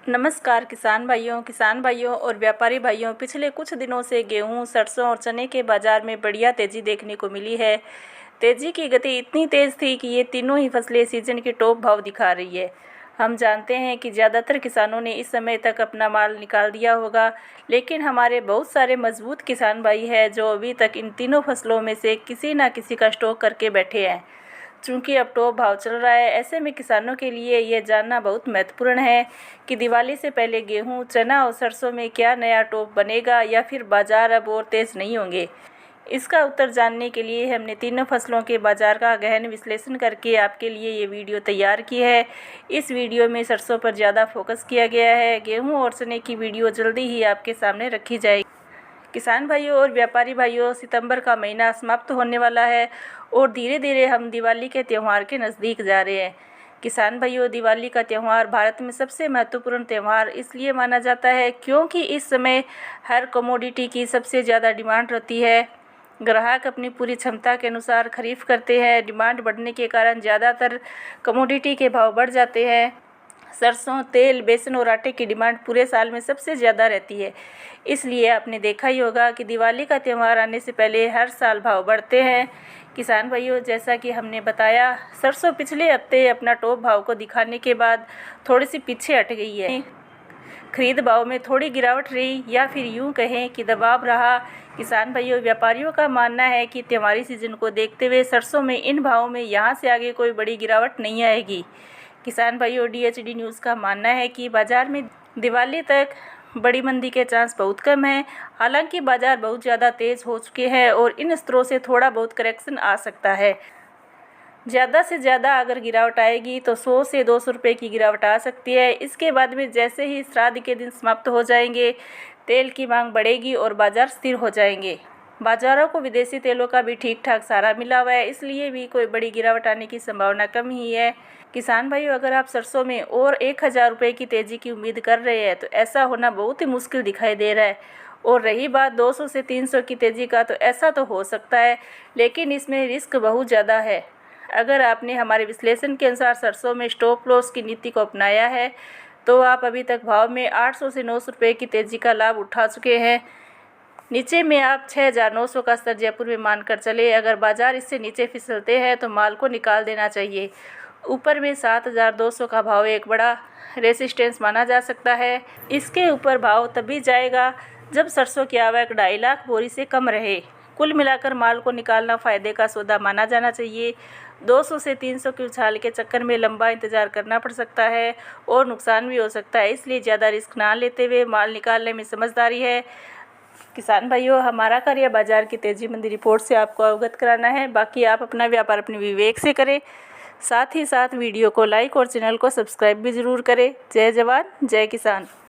नमस्कार किसान भाइयों और व्यापारी भाइयों। पिछले कुछ दिनों से गेहूं, सरसों और चने के बाज़ार में बढ़िया तेज़ी देखने को मिली है। तेज़ी की गति इतनी तेज़ थी कि ये तीनों ही फसलें सीजन के टॉप भाव दिखा रही है। हम जानते हैं कि ज़्यादातर किसानों ने इस समय तक अपना माल निकाल दिया होगा, लेकिन हमारे बहुत सारे मजबूत किसान भाई हैं जो अभी तक इन तीनों फसलों में से किसी न किसी का स्टॉक करके बैठे हैं। चूँकि अब टॉप भाव चल रहा है, ऐसे में किसानों के लिए ये जानना बहुत महत्वपूर्ण है कि दिवाली से पहले गेहूं, चना और सरसों में क्या नया टॉप बनेगा या फिर बाज़ार अब और तेज़ नहीं होंगे। इसका उत्तर जानने के लिए हमने तीनों फसलों के बाज़ार का गहन विश्लेषण करके आपके लिए ये वीडियो तैयार की है। इस वीडियो में सरसों पर ज़्यादा फोकस किया गया है। गेहूँ और चने की वीडियो जल्दी ही आपके सामने रखी जाएगी। किसान भाइयों और व्यापारी भाइयों, सितंबर का महीना समाप्त होने वाला है और धीरे धीरे हम दिवाली के त्यौहार के नज़दीक जा रहे हैं। किसान भाइयों, दिवाली का त्यौहार भारत में सबसे महत्वपूर्ण त्यौहार इसलिए माना जाता है क्योंकि इस समय हर कमोडिटी की सबसे ज़्यादा डिमांड रहती है। ग्राहक अपनी पूरी क्षमता के अनुसार खरीद करते हैं। डिमांड बढ़ने के कारण ज़्यादातर कमोडिटी के भाव बढ़ जाते हैं। सरसों, तेल, बेसन और आटे की डिमांड पूरे साल में सबसे ज़्यादा रहती है। इसलिए आपने देखा ही होगा कि दिवाली का त्यौहार आने से पहले हर साल भाव बढ़ते हैं। किसान भाइयों, जैसा कि हमने बताया, सरसों पिछले हफ्ते अपना टॉप भाव को दिखाने के बाद थोड़ी सी पीछे हट गई है। खरीद भाव में थोड़ी गिरावट रही या फिर यूँ कहें कि दबाव रहा। किसान भाइयों, व्यापारियों का मानना है कि त्योहारी सीजन को देखते हुए सरसों में इन भावों में यहाँ से आगे कोई बड़ी गिरावट नहीं आएगी। किसान भाइयों, DHD न्यूज़ का मानना है कि बाज़ार में दिवाली तक बड़ी मंदी के चांस बहुत कम हैं। हालांकि बाज़ार बहुत ज़्यादा तेज़ हो चुके हैं और इन स्तरों से थोड़ा बहुत करेक्शन आ सकता है। ज़्यादा से ज़्यादा अगर गिरावट आएगी तो 100 से 200 रुपये की गिरावट आ सकती है। इसके बाद में जैसे ही श्राद्ध के दिन समाप्त हो जाएंगे, तेल की मांग बढ़ेगी और बाज़ार स्थिर हो जाएंगे। बाज़ारों को विदेशी तेलों का भी ठीक ठाक सहारा मिला हुआ है, इसलिए भी कोई बड़ी गिरावट आने की संभावना कम ही है। किसान भाइयों, अगर आप सरसों में और 1000 रुपये की तेज़ी की उम्मीद कर रहे हैं तो ऐसा होना बहुत ही मुश्किल दिखाई दे रहा है। और रही बात 200 से 300 की तेज़ी का, तो ऐसा तो हो सकता है, लेकिन इसमें रिस्क बहुत ज़्यादा है। अगर आपने हमारे विश्लेषण के अनुसार सरसों में स्टॉप लॉस की नीति को अपनाया है तो आप अभी तक भाव में 800 से 900 रुपये की तेज़ी का लाभ उठा चुके हैं। नीचे में आप 6900 का स्तर जयपुर में मानकर चले। अगर बाज़ार इससे नीचे फिसलते हैं तो माल को निकाल देना चाहिए। ऊपर में 7200 का भाव एक बड़ा रेसिस्टेंस माना जा सकता है। इसके ऊपर भाव तभी जाएगा जब सरसों की आवक 2.5 लाख बोरी से कम रहे। कुल मिलाकर माल को निकालना फ़ायदे का सौदा माना जाना चाहिए। 200 से 300 की उछाल के चक्कर में लंबा इंतज़ार करना पड़ सकता है और नुकसान भी हो सकता है, इसलिए ज़्यादा रिस्क ना लेते हुए माल निकालने में समझदारी है। किसान भाइयों, हमारा कार्य बाज़ार की तेज़ी मंदी रिपोर्ट से आपको अवगत कराना है। बाकी आप अपना व्यापार अपने विवेक से करें। साथ ही साथ वीडियो को लाइक और चैनल को सब्सक्राइब भी ज़रूर करें। जय जवान, जय किसान।